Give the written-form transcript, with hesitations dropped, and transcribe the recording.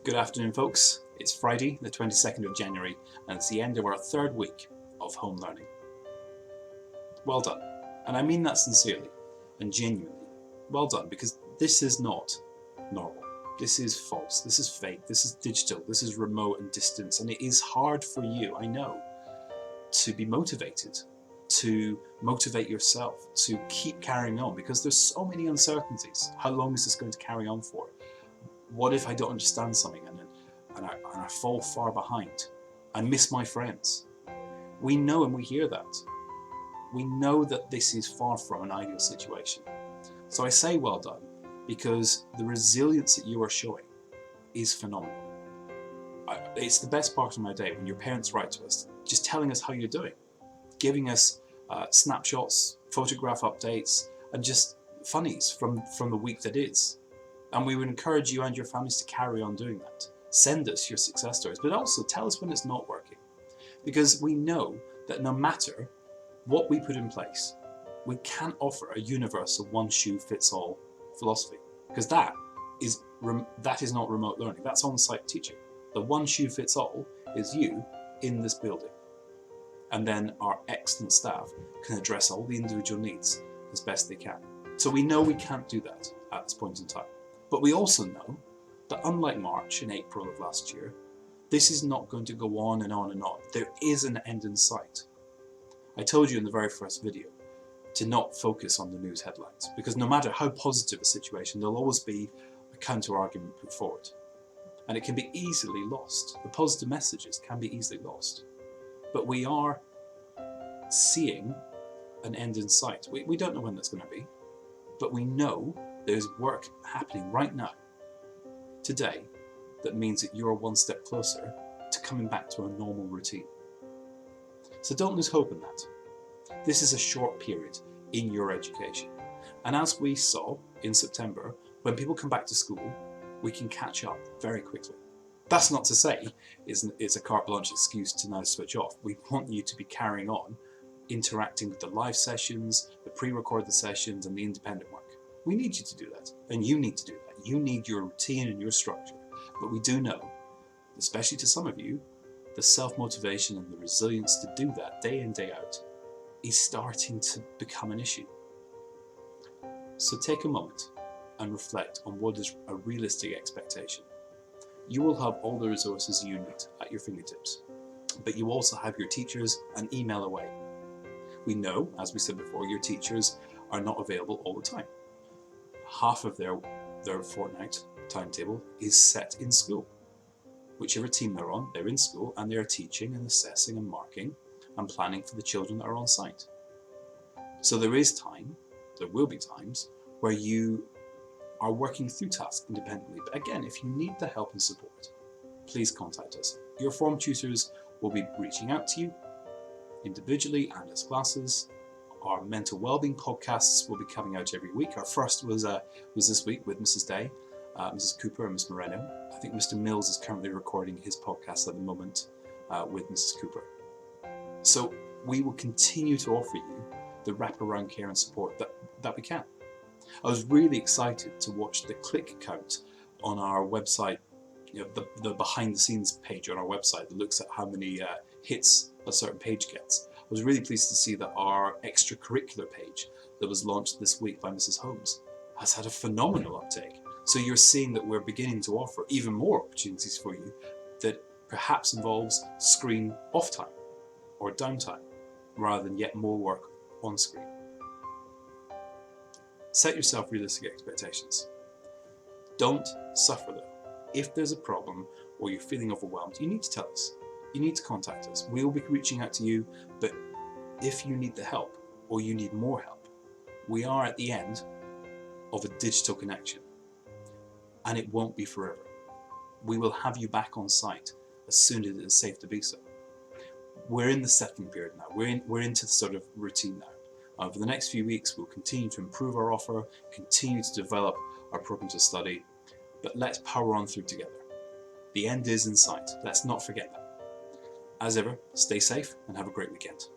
Good afternoon, folks. It's Friday, the 22nd of January, and it's the end of our third week of home learning. Well done. And I mean that sincerely and genuinely. Well done, because this is not normal. This is false. This is fake. This is digital. This is remote and distance. And it is hard for you, I know, to be motivated, to motivate yourself, to keep carrying on, because there's so many uncertainties. How long is this going to carry on for? What if I don't understand something and I fall far behind? I miss my friends. We know and we hear that. We know that this is far from an ideal situation. So I say well done, because the resilience that you are showing is phenomenal. It's the best part of my day when your parents write to us, just telling us how you're doing, giving us snapshots, photograph updates, and just funnies from the week that is. And we would encourage you and your families to carry on doing that. Send us your success stories, but also tell us when it's not working. Because we know that no matter what we put in place, we can't offer a universal one-shoe-fits-all philosophy. Because that is not remote learning, that's on-site teaching. The one-shoe-fits-all is you in this building. And then our excellent staff can address all the individual needs as best they can. So we know we can't do that at this point in time. But we also know that unlike March and April of last year, this is not going to go on and on and on. There is an end in sight. I told you in the very first video to not focus on the news headlines, because no matter how positive a situation, there'll always be a counter-argument put forward. And it can be easily lost. The positive messages can be easily lost. But we are seeing an end in sight. We don't know when that's going to be, but we know there's work happening right now, today, that means that you're one step closer to coming back to a normal routine. So don't lose hope in that. This is a short period in your education. And as we saw in September, when people come back to school, we can catch up very quickly. That's not to say it's a carte blanche excuse to now switch off. We want you to be carrying on, interacting with the live sessions, the pre-recorded sessions, and the independent work. We need you to do that, and you need to do that. You need your routine and your structure. But we do know, especially to some of you, the self-motivation and the resilience to do that day in, day out is starting to become an issue. So take a moment and reflect on what is a realistic expectation. You will have all the resources you need at your fingertips, but you also have your teachers and email away. We know, as we said before, your teachers are not available all the time. Half of their fortnight timetable is set in school. Whichever team they're on, they're in school and they're teaching and assessing and marking and planning for the children that are on site. So there is time, there will be times, where you are working through tasks independently. But again, if you need the help and support, please contact us. Your form tutors will be reaching out to you individually and as classes. Our mental wellbeing podcasts will be coming out every week. Our first was this week with Mrs. Day, Mrs. Cooper and Ms. Moreno. I think Mr. Mills is currently recording his podcast at the moment with Mrs. Cooper. So we will continue to offer you the wraparound care and support that we can. I was really excited to watch the click count on our website, the behind the scenes page on our website that looks at how many hits a certain page gets. I was really pleased to see that our extracurricular page that was launched this week by Mrs. Holmes has had a phenomenal uptake. So you're seeing that we're beginning to offer even more opportunities for you that perhaps involves screen off time or downtime rather than yet more work on screen. Set yourself realistic expectations. Don't suffer though. If there's a problem or you're feeling overwhelmed, you need to tell us. You need to contact us. We'll be reaching out to you, but if you need the help or you need more help, we are at the end of a digital connection and it won't be forever. We will have you back on site as soon as it is safe to be so. We're in the settling period now. We're into the sort of routine now. For the next few weeks, we'll continue to improve our offer, continue to develop our programs of study, but let's power on through together. The end is in sight. Let's not forget that. As ever, stay safe and have a great weekend.